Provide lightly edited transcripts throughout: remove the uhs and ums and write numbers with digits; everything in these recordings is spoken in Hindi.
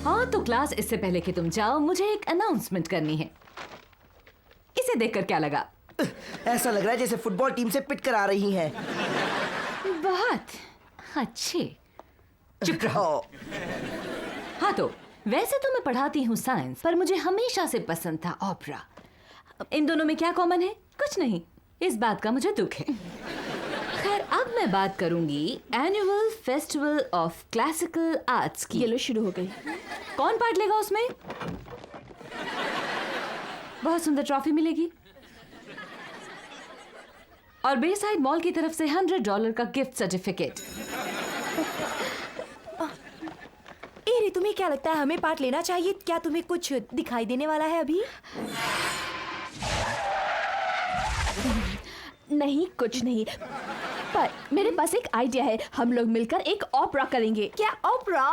हाँ तो क्लास, इससे पहले कि तुम जाओ मुझे एक अनाउंसमेंट करनी है। इसे देखकर क्या लगा? ऐसा लग रहा है जैसे फुटबॉल टीम से पिट कर आ रही हैं। बहुत अच्छे। चुप रहो। हाँ तो वैसे तो मैं पढ़ाती हूँ साइंस, पर मुझे हमेशा से पसंद था ओपेरा। इन दोनों में क्या कॉमन है? कुछ नहीं। इस बात का मुझे दुख है। खैर, अब मैं बात करूंगी annual festival of classical arts की। ये लो शुरू हो गई। कौन पार्ट लेगा उसमें? बहुत सुंदर ट्रॉफी मिलेगी और बेसाइड मॉल की तरफ से $100 का गिफ्ट सर्टिफिकेट। एरी, तुम्हें क्या लगता है हमें पार्ट लेना चाहिए? क्या तुम्हें कुछ दिखाई देने वाला है अभी? नहीं, कुछ नहीं, पर मेरे पास एक आइडिया है। हम लोग मिलकर एक ओपेरा करेंगे। क्या ओपेरा?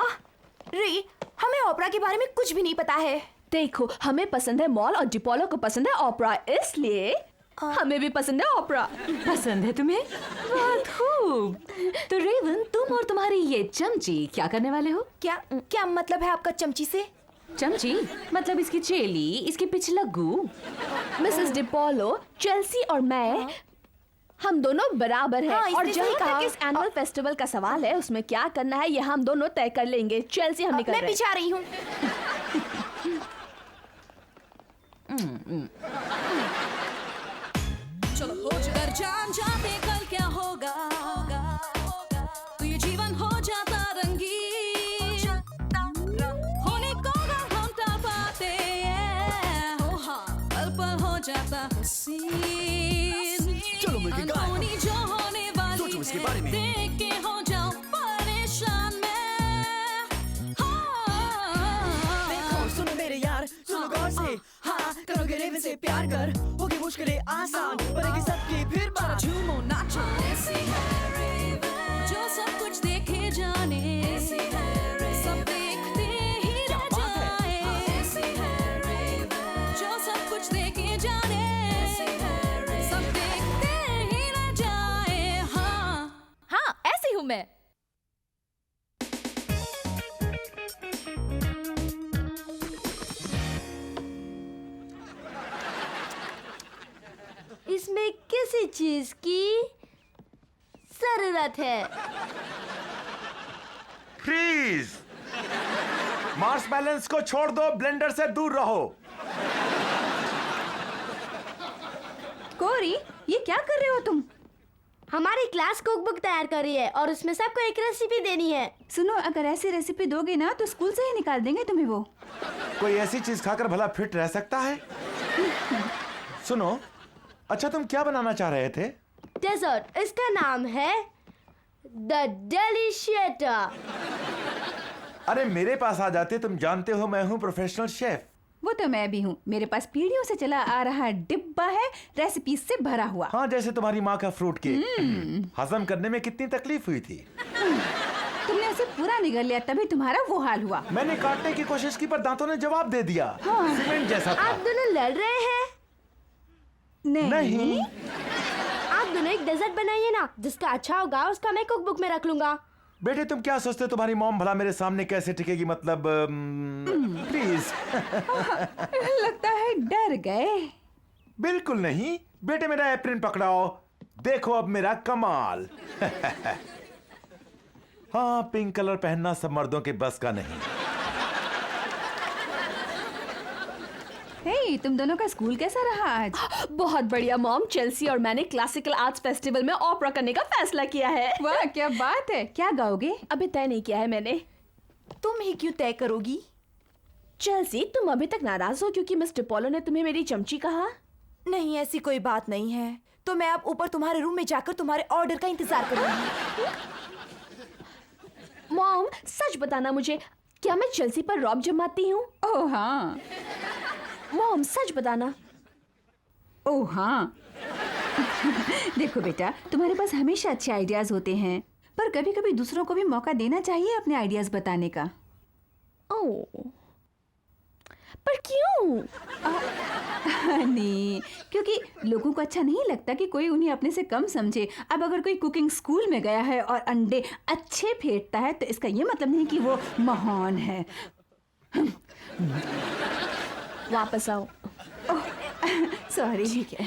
री, हमें ओपेरा के बारे में कुछ भी नहीं पता है। देखो, हमें पसंद है मॉल और डिपोलो को पसंद है ओपेरा, इसलिए हमें भी पसंद है ओपेरा। पसंद है तुम्हें? बहुत खूब। तो रेवन, तुम और तुम्हारी ये चमची क्या करने वाले हो? क्या मतलब है आपका चमची से? चमची मतलब इसकी चेली, इसकी पिछलग्गू। मिसेस डिपोलो, चेल्सी और मैं, हम दोनों बराबर हैं। और जहाँ तक इस एनुअल फेस्टिवल का सवाल है, उसमें क्या करना है ये हम दोनों तय कर लेंगे। चेल्सी, हम निकल रहे हैं। मैं पीछे आ रही हूँ। चलो हो कर जान जाते कल क्या होगा, तो ये जीवन हो जाता रंगीन, होने को हम ता पाते हैं, हो हाँ पल पल हो जाता हसीन। चलो मिलके गाएं। अनहोनी जो होने वाली सोचो इसके बारे में। देख के हो जाओ परेशान मैं। हाँ देखो सुनो मेरे यार, सुनो गौर से, हाँ करोगे रेवन से प्यार कर, होगी मुश्किलें आसान, बनेगी सबकी फिर बात। झूमो नाचो, ऐसी है रेवन, जो सब कुछ देखे जाने, ऐसी है रेवन, सब देखते ही रह जाए, ऐसी है रेवन, जो सब कुछ देखे जाने, ऐसी है रेवन, सब देखते ही रह जाए। हाँ, ऐसी हूँ मैं। इसमें किसी चीज की जरूरत है? फ्रीज! मार्स बैलेंस को छोड़ दो, ब्लेंडर से दूर रहो। कोरी, ये क्या कर रहे हो तुम? हमारी क्लास कुक बुक तैयार कर रही है और उसमें सबको एक रेसिपी देनी है। सुनो, अगर ऐसी रेसिपी दोगे ना तो स्कूल से ही निकाल देंगे तुम्हें वो। कोई ऐसी चीज खाकर भला फिट रह सकता है? सुनो, अच्छा तुम क्या बनाना चाह रहे थे? डेजर्ट, इसका नाम है द डेलिशिएटर। अरे मेरे पास आ जाते, तुम जानते हो मैं हूँ प्रोफेशनल शेफ। वो तो मैं भी हूँ। मेरे पास पीढ़ियों से चला आ रहा डिब्बा है, रेसिपी से भरा हुआ। हाँ, जैसे तुम्हारी माँ का फ्रूट केक। हजम करने में कितनी तकलीफ हुई थी। तुमने उसे पूरा निगल लिया, तभी तुम्हारा वो हाल हुआ। मैंने काटने की कोशिश की पर दांतों ने जवाब दे दिया। हाँ। सीमेंट जैसा था। आप दोनों लड़ रहे हैं? नहीं। आप दोनों एक डेजर्ट बनाइए ना, जिसका अच्छा होगा उसका मैं कुक बुक में रख लूंगा। बेटे तुम क्या सोचते हो तुम्हारी मॉम भला मेरे सामने कैसे टिकेगी? मतलब प्लीज। लगता है डर गए। बिल्कुल नहीं बेटे, मेरा एप्रिन पकड़ाओ, देखो अब मेरा कमाल। हाँ, पिंक कलर पहनना सब मर्दों के बस का नहीं। हे, तुम दोनों का स्कूल कैसा रहा आज? बहुत बढ़िया मॉम, चेल्सी और मैंने क्लासिकल आर्ट्स फेस्टिवल में ओपेरा करने का फैसला किया है। वाह, क्या बात है। क्या गाओगे? अभी तय नहीं किया है मैंने। तुम ही क्यों तय करोगी? चेल्सी, तुम अभी तक नाराज हो क्योंकि मिस डिपोलो ने तुम्हें मेरी चमची कहा? नहीं, ऐसी कोई बात नहीं है। तो मैं अब ऊपर तुम्हारे रूम में जाकर तुम्हारे ऑर्डर का इंतजार करूंगी। मॉम, सच बताना मुझे, क्या मैं चेल्सी पर रौब जमाती हूँ? ओह हाँ। मॉम, सच बताना। ओह हाँ। देखो बेटा, तुम्हारे पास हमेशा अच्छे आइडियाज होते हैं, पर कभी कभी दूसरों को भी मौका देना चाहिए अपने आइडियाज बताने का। ओह, पर क्यों? नहीं, क्योंकि लोगों को अच्छा नहीं लगता कि कोई उन्हें अपने से कम समझे। अब अगर कोई कुकिंग स्कूल में गया है और अंडे अच्छे फेंटता है तो इसका ये मतलब नहीं कि वो महान है। वापस आओ। सॉरी। ठीक है।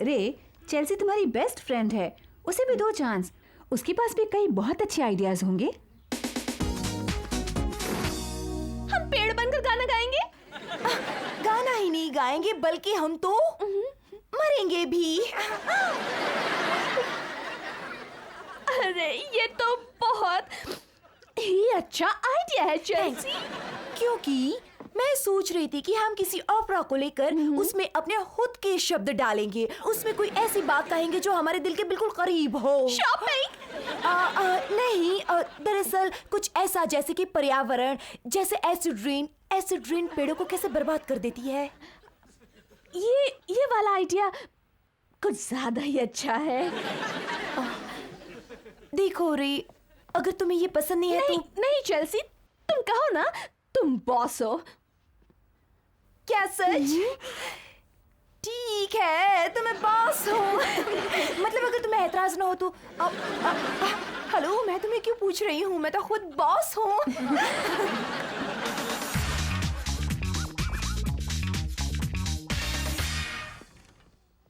रे, चेल्सी तुम्हारी बेस्ट फ्रेंड है, उसे भी दो चांस। उसके पास भी कई बहुत अच्छे आइडियाज होंगे। हम पेड़ बनकर गाना गाएंगे। गाना ही नहीं गाएंगे बल्कि हम तो मरेंगे भी। अरे ये तो बहुत ही अच्छा आइडिया है चेल्सी। क्योंकि मैं सोच रही थी कि हम किसी ओपेरा को लेकर उसमें अपने खुद के शब्द डालेंगे, उसमें कोई ऐसी बात कहेंगे जो हमारे दिल के बिल्कुल करीब हो। शॉपिंग? नहीं, दरअसल कुछ ऐसा जैसे कि पर्यावरण, जैसे एसिड रेन पेड़ों को कैसे बर्बाद कर देती है। ये वाला आइडिया कुछ ज्यादा ही अच्छा है। देखो रे, अगर तुम्हें ये पसंद नहीं है नहीं, तो नहीं चेल्सी, तुम कहो ना, तुम बॉस हो। क्या सच? ठीक है, तो मैं बॉस हूँ। मतलब अगर तुम्हें एतराज ना हो तो हेलो, मैं तुम्हें क्यों पूछ रही हूँ, मैं तो खुद बॉस हूँ।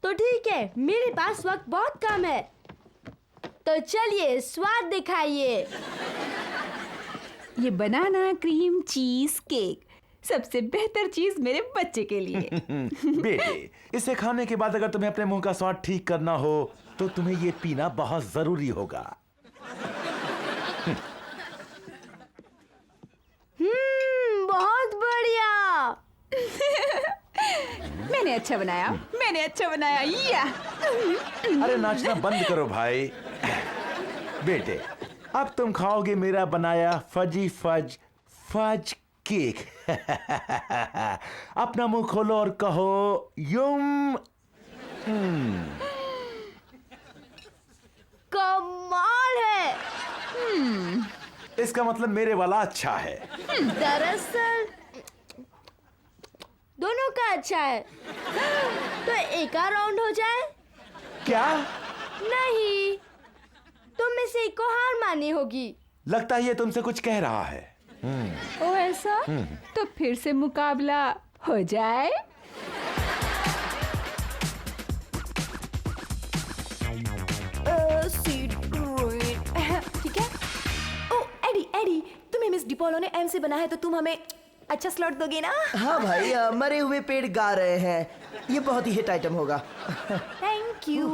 तो ठीक है, मेरे पास वक्त बहुत कम है, तो चलिए स्वाद दिखाइए। ये बनाना क्रीम चीज केक सबसे बेहतर चीज मेरे बच्चे के लिए। बेटे, इसे खाने के बाद अगर तुम्हें अपने मुंह का स्वाद ठीक करना हो तो तुम्हें ये पीना बहुत जरूरी होगा। बहुत बढ़िया। मैंने अच्छा बनाया या। अरे नाचना बंद करो भाई। बेटे, अब तुम खाओगे मेरा बनाया फजी फज केक। अपना मुंह खोलो और कहो युम। कमाल है। इसका मतलब मेरे वाला अच्छा है। दरअसल दोनों का अच्छा है, तो एक और राउंड हो जाए। क्या? नहीं, तुम में से एक को हार माननी होगी। लगता है ये तुमसे कुछ कह रहा है। ओ ऐसा? तो फिर से मुकाबला हो जाए। ठीक है। ओ एडी, तुम्हें मिस डिपोलो ने एम से बना है तो तुम हमें अच्छा स्लॉट दोगे ना? हाँ भाई, मरे हुए पेड़ गा रहे हैं, ये बहुत ही हिट आइटम होगा। Thank you.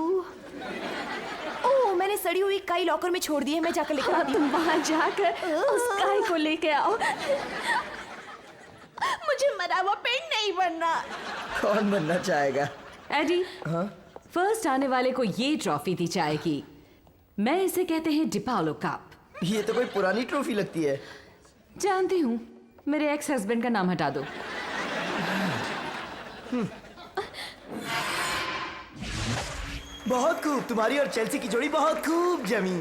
ओह, मैंने सड़ी हुई काई लॉकर में छोड़ दी है, मैं जाकर लेकर आती हूँ। तुम वहां जाकर उस गाय को लेके आओ। मुझे मरा हुआ पेड़ नहीं बनना। कौन बनना चाहेगा? एडी, फर्स्ट आने वाले को ये ट्रॉफी दी जाएगी। मैं इसे कहते हैं डिपालो कप। ये तो कोई पुरानी ट्रॉफी लगती है। जानती हूँ, मेरे एक्स हस्बैंड का नाम हटा दो। बहुत खूब, तुम्हारी और चेल्सी की जोड़ी बहुत खूब जमी।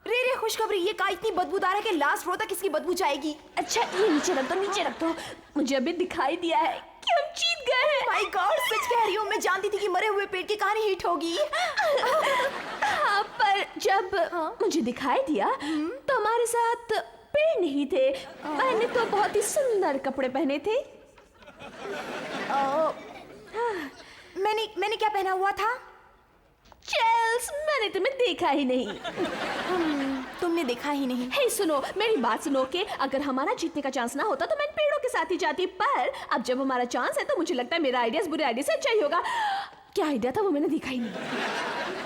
रे खुशखबरी, ये काई इतनी बदबूदार है कि लास्ट रो तक इसकी बदबू जाएगी। अच्छा, ये नीचे रख दो। मुझे अभी दिखाई दिया है कि हम जीत गए हैं। माय गॉड, सच कह रही हूँ, मैं जानती थी कि मरे हुए पेड़ की कहानी हिट होगी। हाँ, पर जब मुझे दिखाई दिया तो हमारे साथ पेड़ नहीं थे। मैंने तो बहुत ही सुंदर कपड़े पहने थे। मैंने क्या पहना हुआ था? चेल्स, मैंने तुम्हें देखा ही नहीं। तुमने देखा ही नहीं। हे सुनो, मेरी बात सुनो कि अगर हमारा जीतने का चांस ना होता तो मैं पेड़ों के साथ ही जाती, पर अब जब हमारा चांस है तो मुझे लगता है मेरा आइडिया बुरे आइडिया से अच्छा ही होगा। क्या आइडिया था वो मैंने देखा ही नहीं।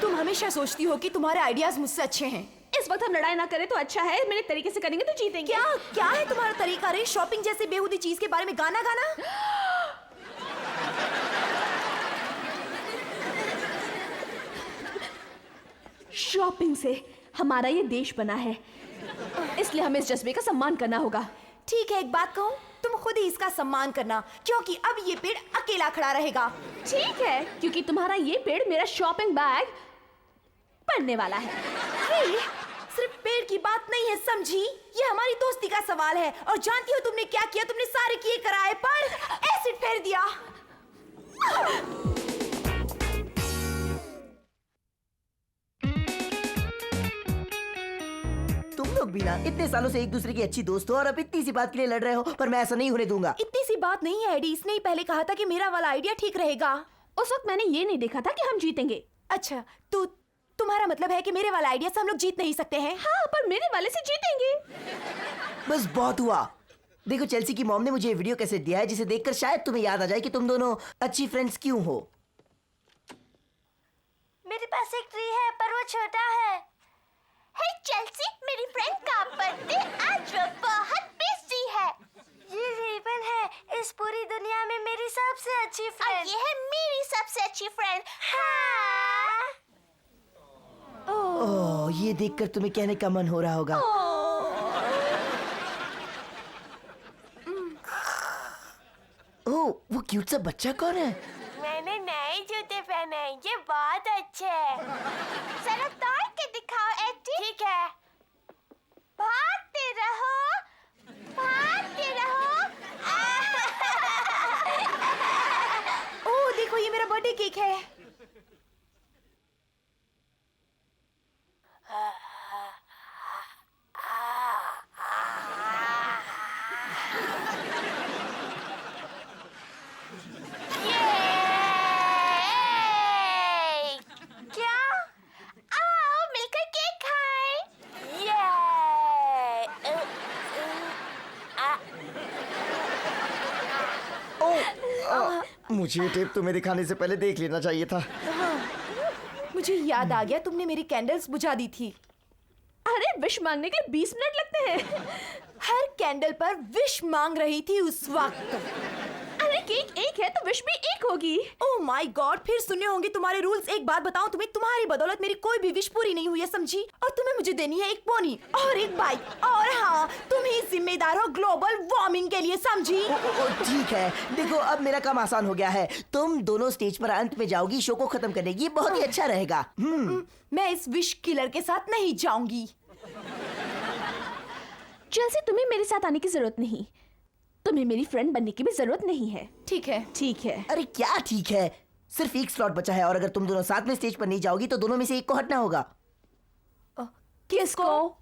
तुम हमेशा सोचती हो कि तुम्हारे आइडियाज मुझसे अच्छे हैं। इस वक्त हम लड़ाई ना करें तो अच्छा है, मेरे तरीके से करेंगे तो जीतेंगे। क्या है तुम्हारा तरीका रे? शॉपिंग जैसे बेहूदी चीज के बारे में गाना गाना? शॉपिंग से हमारा ये देश बना है, इसलिए हमें इस जज्बे का सम्मान करना होगा। ठीक है, एक बात कहूँ, तुम खुद ही इसका सम्मान करना, क्योंकि अब ये पेड़ अकेला खड़ा रहेगा। ठीक है, क्योंकि तुम्हारा ये पेड़ मेरा शॉपिंग बैग बनने वाला है। हे, सिर्फ पेड़ की बात नहीं है, समझी? ये हमारी दोस्ती का सवाल है। और जानती हो तुमने क्या किया? तुमने सारे किए कराए पर एसिड फेर दिया। तुम लोग भी ना इतने सालों से एक दूसरे की अच्छी दोस्त हो और अब इतनी सी बात के लिए लड़ रहे हो, पर मैं ऐसा नहीं होने दूंगा। इतनी सी बात नहीं है एडी, इसने ही पहले कहा था कि मेरा वाला आइडिया ठीक रहेगा। उस वक्त मैंने ये नहीं देखा था कि हम जीतेंगे। अच्छा, तो तुम्हारा मतलब है कि मेरे वाला आइडिया से हम लोग जीत नहीं सकते हैं? हाँ, पर मेरे वाले से जीतेंगे। बस बहुत हुआ। देखो, चेल्सी की मॉम ने मुझे ये वीडियो कैसे दिया है जिसे देखकर शायद तुम्हें याद आ जाए कि तुम दोनों अच्छी फ्रेंड्स क्यों हो। मेरे पास एक ट्री है पर वो छोटा है। हे चेल्सी, मेरी फ्रेंड का बर्थडे आज, वो बहुत बिजी है। ये रेवन है, इस पूरी दुनिया में मेरी सबसे अच्छी फ्रेंड। और ये है मेरी सबसे अच्छी फ्रेंड। हाँ। ओह, ये देखकर तुम्हें कहने का मन हो रहा होगा। ओह, वो क्यूट सा बच्चा कौन है? मैंने नए जूते पहने हैं, ये बहुत अच्छे हैं। जरा तोड़ के दिखाओ एडी। ठीक है, भागते रहो, भागते रहो। ओह देखो, ये मेरा बर्थडे केक है। ये क्या? आओ मिलकर केक खाएं। ये मुझे टेप तुम्हें दिखाने से पहले देख लेना चाहिए था। मुझे याद आ गया, तुमने मेरी कैंडल्स बुझा दी थी। अरे विश मांगने के लिए 20 मिनट लगते हैं। हर कैंडल पर विश मांग रही थी उस वक्त। अरे केक एक है तो विश भी एक होगी। ओह माय गॉड, फिर सुने होंगे तुम्हारे रूल्स। एक बात बताऊं तुम्हें, तुम्हारी बदौलत मेरी कोई भी विश पूरी नहीं हुई है, समझी? और तुम्हें मुझे देनी है एक पोनी और एक बाइक, और हाँ, तुम ही जिम्मेदार हो ग्लोबल वार्मिंग के लिए, समझी? ठीक है, देखो अब मेरा काम आसान हो गया है। तुम दोनों स्टेज पर अंत में जाओगी, शो को खत्म करेगी, बहुत ही अच्छा रहेगा। मैं इस विश किलर के साथ नहीं जाऊंगी। चेल्सी, तुम्हें मेरे साथ आने की जरूरत नहीं। तुम्हें मेरी फ्रेंड बनने की भी जरूरत नहीं है। ठीक है। ठीक है। अरे क्या ठीक है, सिर्फ एक स्लॉट बचा है और अगर तुम दोनों साथ में स्टेज पर नहीं जाओगी तो दोनों में से एक को हटना होगा। किसको?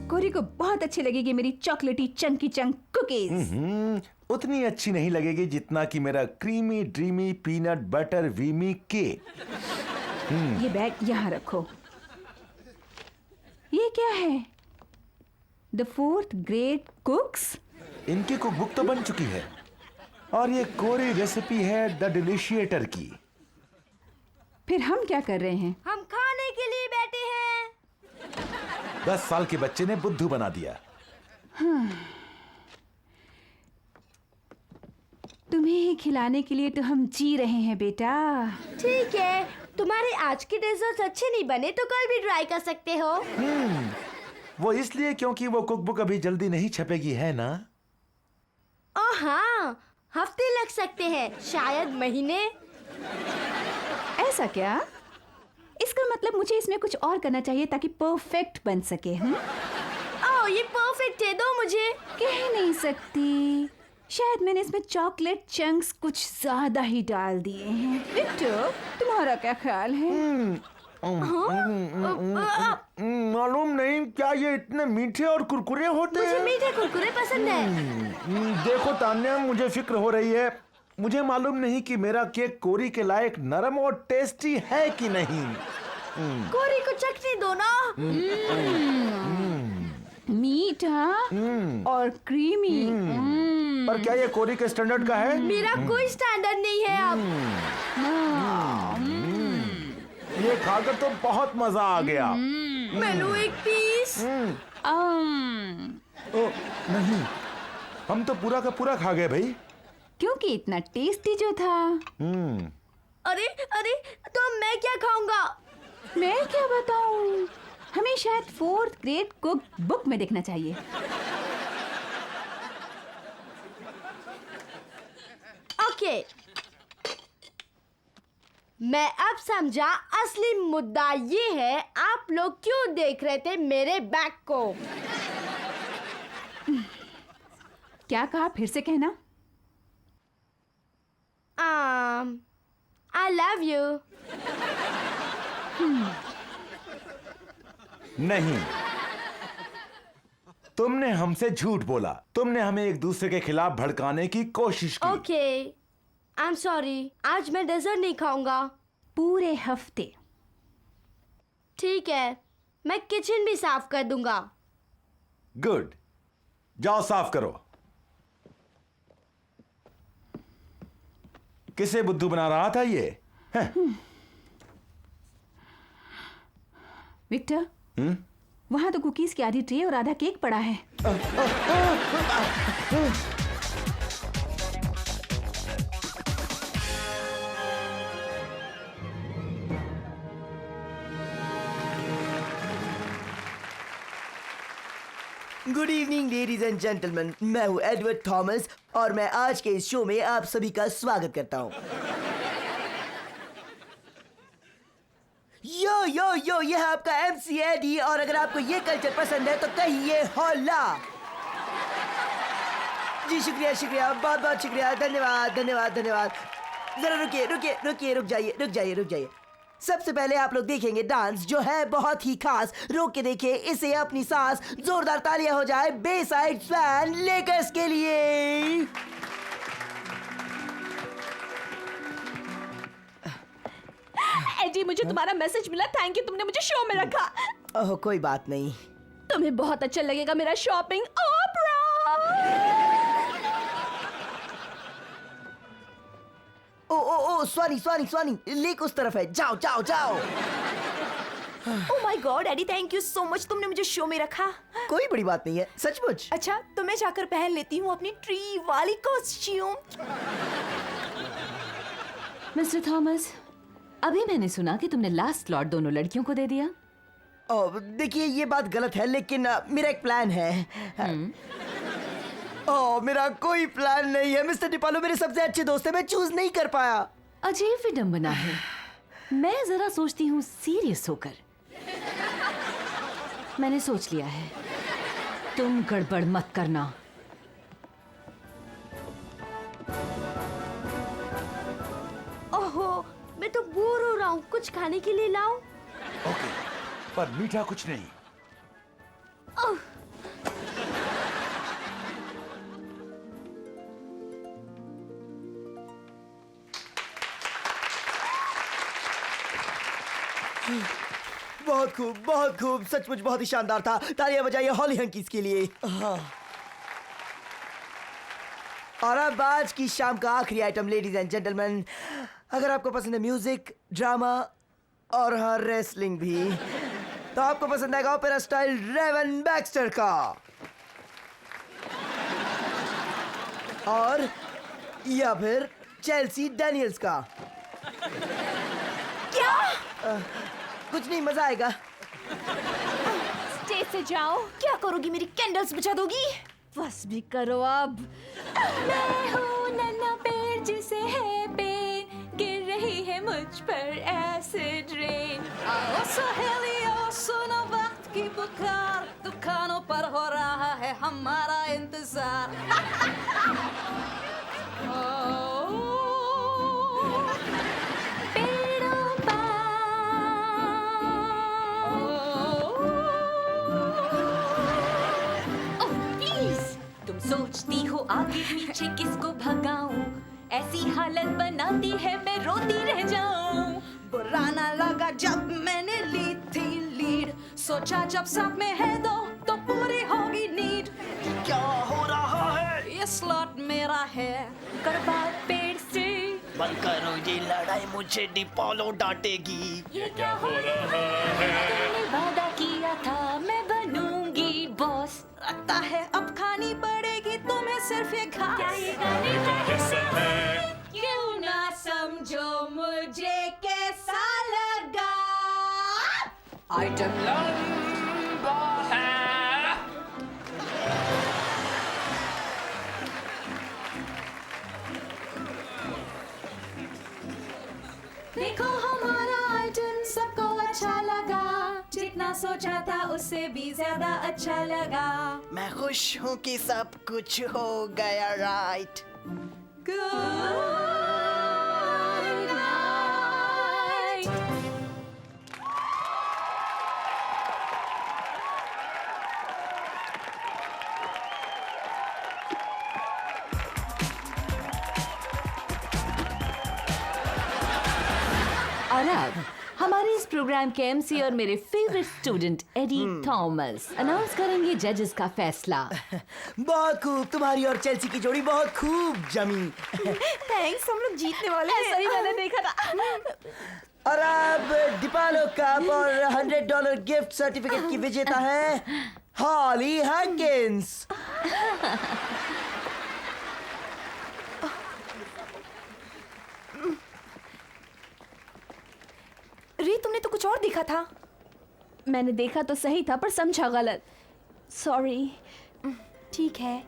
कोरी को बहुत अच्छी लगेगी मेरी चॉकलेटी चंकी चंक कुकीज। उतनी अच्छी नहीं लगेगी जितना कि मेरा क्रीमी ड्रीमी पीनट बटर वीमी केक। ये बैग यहाँ रखो। ये क्या है? The 4th grade cooks. इनकी कुक बुक तो बन चुकी है और ये कोरी रेसिपी है द डिलिशिएटर की। फिर हम क्या कर रहे हैं? हम खाने के लिए बैठे हैं। 10 साल के बच्चे ने बुद्धू बना दिया। तुम्हें ही खिलाने के लिए तो हम जी रहे हैं बेटा। ठीक है, तुम्हारे आज के डेजर्ट्स अच्छे नहीं बने तो कल भी ट्राई कर सकते हो। वो इसलिए क्योंकि वो कुक बुक अभी जल्दी नहीं छपेगी, है ना? ओह हाँ, हफ्ते लग सकते हैं, शायद महीने। ऐसा क्या? इसका मतलब मुझे इसमें कुछ और करना चाहिए ताकि परफेक्ट बन सके। ओह ये परफेक्ट है, दो मुझे। कह नहीं सकती, शायद मैंने इसमें चॉकलेट चंक्स कुछ ज्यादा ही डाल दिए हैं। विक्टर, तुम्हारा क्या ख्याल है? मालूम नहीं, क्या ये इतने मीठे और कुरकुरे होते मुझे हैं? मीठे कुरकुरे पसंद है। देखो तान्या, मुझे फिक्र हो रही है। मुझे मालूम नहीं कि मेरा केक कोरी के लायक नरम और टेस्टी है कि नहीं। कोरी को चखने दो ना। मीठा और क्रीमी। पर क्या ये कोरी के स्टैंडर्ड का है? मेरा कोई स्टैंडर्ड नहीं है अब। ये खाकर तो बहुत मजा आ गया। मैं लूं एक पीस? ओ, नहीं, हम तो पूरा का पूरा खा गए भाई। क्योंकि इतना टेस्टी जो था। अरे अरे, तो मैं क्या खाऊंगा? मैं क्या बताऊं, हमें शायद 4th ग्रेड कुक बुक में देखना चाहिए। ओके, मैं अब समझा। असली मुद्दा ये है, आप लोग क्यों देख रहे थे मेरे बैग को? क्या कहा, फिर से कहना। I love you. नहीं, तुमने हमसे झूठ बोला। तुमने हमें एक दूसरे के खिलाफ भड़काने की कोशिश की। Okay, I am sorry. आज मैं डेजर्ट नहीं खाऊंगा। पूरे हफ्ते। ठीक है, मैं किचन भी साफ कर दूंगा। गुड, जाओ साफ करो। किसे बुद्धू बना रहा था ये? विक्टर, वहां तो कुकीज की आधी ट्रे और आधा केक पड़ा है। Good evening ladies and gentleman, मैं हूँ एडवर्ड थॉमस और मैं आज के इस शो में आप सभी का स्वागत करता हूँ। यो ये है आपका MC एडी और अगर आपको ये कल्चर पसंद है तो कहिए होला। जी शुक्रिया, बहुत बहुत शुक्रिया, धन्यवाद। जरा रुक जाइए। सबसे पहले आप लोग देखेंगे डांस जो है बहुत ही खास। रोक के देखिए इसे, अपनी सांस, जोरदार तालियां हो जाए बेसाइड फैन लेकर्स के लिए। एडी, मुझे तुम्हारा मैसेज मिला। थैंक यू, तुमने मुझे शो में रखा। ओह कोई बात नहीं। तुम्हें बहुत अच्छा लगेगा मेरा शॉपिंग ओपरा। ओ स्वानी लेक उस तरफ है, जाओ। Oh my god Eddie, thank you so much, तुमने मुझे शो में रखा। कोई बड़ी बात नहीं है, सचमुच। अच्छा, तो मैं जाकर पहन लेती हूँ अपनी ट्री वाली कॉस्ट्यूम। मिस्टर थॉमस, अभी मैंने सुना कि तुमने लास्ट स्लॉट दोनों लड़कियों को दे दिया। देखिए ये बात गलत है, लेकिन मेरा एक प्लान है। मेरा कोई प्लान नहीं है। मिस्टर डिपालो मेरे सबसे अच्छे दोस्त है, मैं चूज नहीं कर पाया। अजीब विडंबना है। मैं जरा सोचती हूँ सीरियस होकर। मैंने सोच लिया है, तुम गड़बड़ मत करना। ओहो, मैं तो बोर हो रहा हूँ। कुछ खाने के लिए लाऊं? ओके, पर मीठा कुछ नहीं। बहुत खूब, सचमुच बहुत ही शानदार था। तालियां बजाइए हॉली हंकीज के लिए। और अब आज की शाम का आखिरी आइटम लेडीज एंड जेंटलमैन, अगर आपको पसंद है म्यूजिक, ड्रामा और हाँ रेसलिंग भी, तो आपको पसंद आएगा ओपेरा स्टाइल रेवन बैक्स्टर का। और या फिर चेल्सी डैनियल्स का। क्या? कुछ नहीं, मजा आएगा। स्टेज से जाओ। क्या करोगी? मेरी कैंडल्स बुझा दोगी? बस भी करो अब। मैं हूँ नन्हा पेड़ जिसे है पेन, गिर रही है मुझ पर एसिड रेन। आओ सहेलियों, सुनो वक्त की पुकार, दुकानों पर हो रहा है हमारा इंतजार। सोचती हो आगे पीछे किसको भगाऊं, ऐसी हालत बनाती है मैं रोती रह जाऊं। बुरा ना लगा जब मैंने ली थी लीड, सोचा जब सब में है दो तो पूरी होगी नीड। क्या हो रहा है? ये स्लॉट मेरा है। कर बात पेड़ से, बंद करो ये लड़ाई, मुझे डिपालो डांटेगी। ये क्या हो रहा है? तुमने वादा किया था मैं बनूंगी बॉस। लगता है अब खानी पड़ेगी तुम्हें सिर्फ ये घास। क्या ये गाने है? क्यों ना समझो मुझे कैसा लगा। आइटम लंबा है। देखो हमारा आइटम सबको अच्छा लगा, जितना सोचा था उससे भी ज्यादा अच्छा लगा। मैं खुश हूँ कि सब कुछ हो गया राइट। Good night. और अब हमारे इस प्रोग्राम के एमसी और मेरे favourite student Eddie Thomas announce करेंगे जजेस का फैसला। बहुत खूब, तुम्हारी और चेल्सी की जोड़ी बहुत खूब जमी। थैंक्स, हम लोग जीतने वाले हैं। ऐसा ही मैंने देखा था। और अब डिपालो कप और $100 गिफ्ट सर्टिफिकेट की विजेता है हॉली हकिंस। री, तुमने तो कुछ और देखा था। मैंने देखा तो सही था पर समझा गलत। सॉरी। ठीक है,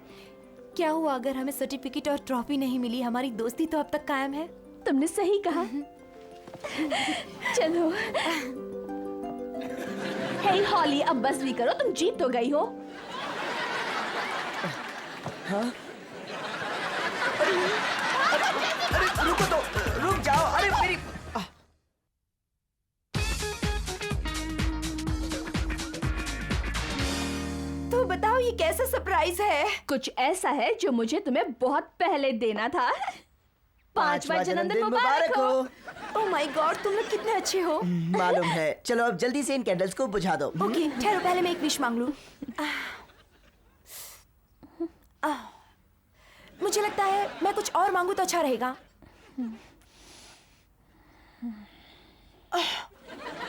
क्या हुआ अगर हमें सर्टिफिकेट और ट्रॉफी नहीं मिली? हमारी दोस्ती तो अब तक कायम है। तुमने सही कहा। चलो। हे हॉली, अब बस भी करो, तुम जीत तो गई हो। अरे रुको तो, रुक जाओ। अरे मेरी तो बताओ ये कैसा सरप्राइज है? कुछ ऐसा है जो मुझे तुम्हें बहुत पहले देना था। 5वां जन्मदिन मुबारक हो। ओह माय गॉड, तुम लोग कितने अच्छे हो। मालूम है। चलो अब जल्दी से इन कैंडल्स को बुझा दो। ओके, ठहरो, पहले मैं एक विश मांग लूं। मुझे लगता है मैं कुछ और मांगू तो अच्छा रहेगा।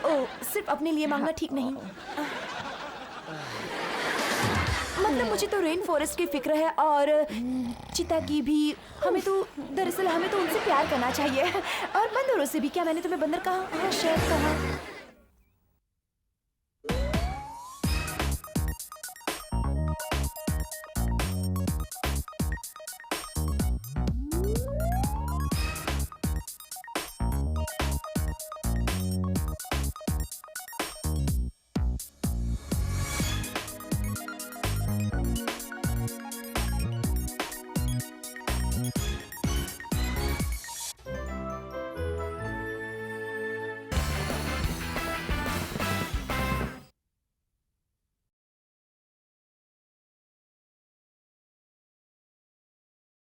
ओह, सिर्फ अपने लिए मांगना ठीक नहीं। मतलब मुझे तो रेन फॉरेस्ट की फिक्र है और चीता की भी। दरअसल हमें तो उनसे प्यार करना चाहिए और बंदरों से भी। क्या मैंने तुम्हें बंदर कहा? हाँ, शायद कहा।